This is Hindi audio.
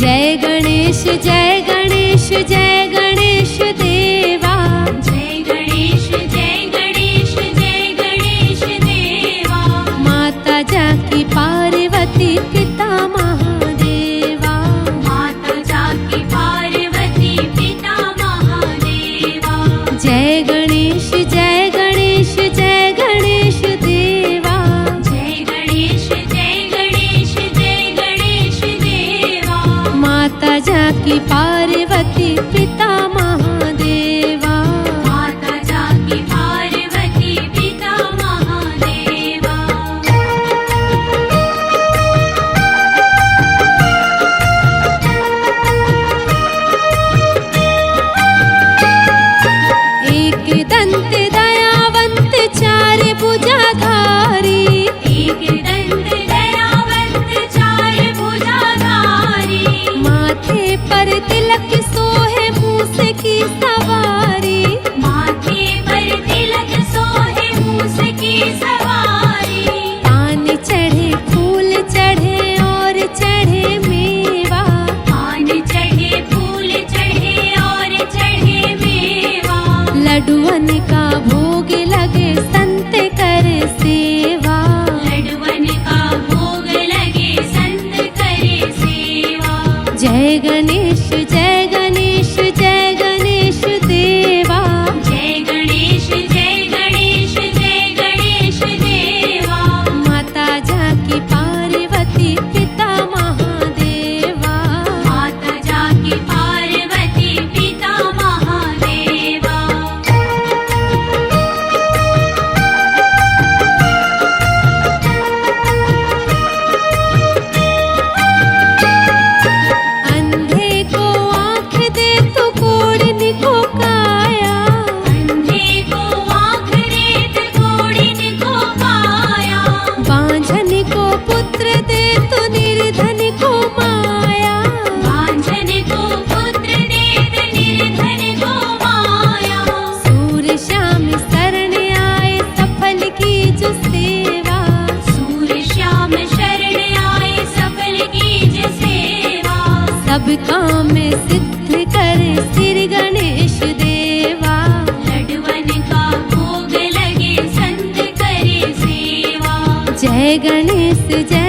जय गणेश जय गणेश जय गणेश देवा। जय गणेश जय गणेश जय गणेश देवा। माता जाकी पार्वती पिता महादेवा। माता जाकी पार्वती पिता महादेवा। जय गणेश जय गणेश जय गणेश देवा। जय गणेश जय गणेश जय गणेश देवा। माता जाकी पार्वती पिता महादेवा। माता जाकी पार्वती पिता महादेवा। एक दंत दयावंत चार भुजाधारी। एक दंत दयावंत चार भुजाधारी। माथे पर तिलक सोहे मूस की सवारी। माथे पर तिलक सोहे मूस की सवारी। पान चढ़े फूल चढ़े और चढ़े मेवा। पान चढ़े फूल चढ़े और चढ़े मेवा। लड्डुअन का भोग लगे संत कर सेवा। लड्डुअन का भोग लगे संत करे सेवा। जय गणेश जय गणेश जय गणेश देवा। जय गणेश जय गणेश जय गणेश देवा। माता जाकी पार्वती पिता महादेवा। माता जाकी पार्वती पिता महादेवा। अंधे को आँख दे तो कोढ़िन को काया। अंधे को आँख दे तो कोढ़िन को काया। बांझन को पुत्र दे तो निर्धन को माया। बांझन को पुत्र दे तो निर्धन को माया। सूर्य श्याम शरण आए सफल की जो सेवा। सूर्य श्याम शरण आए सफल कीज सेवा। सब काम सिद्ध करे श्री गणेश देवा। लड्डुअन का भोग लगे संत करे सेवा। जय गणेश जय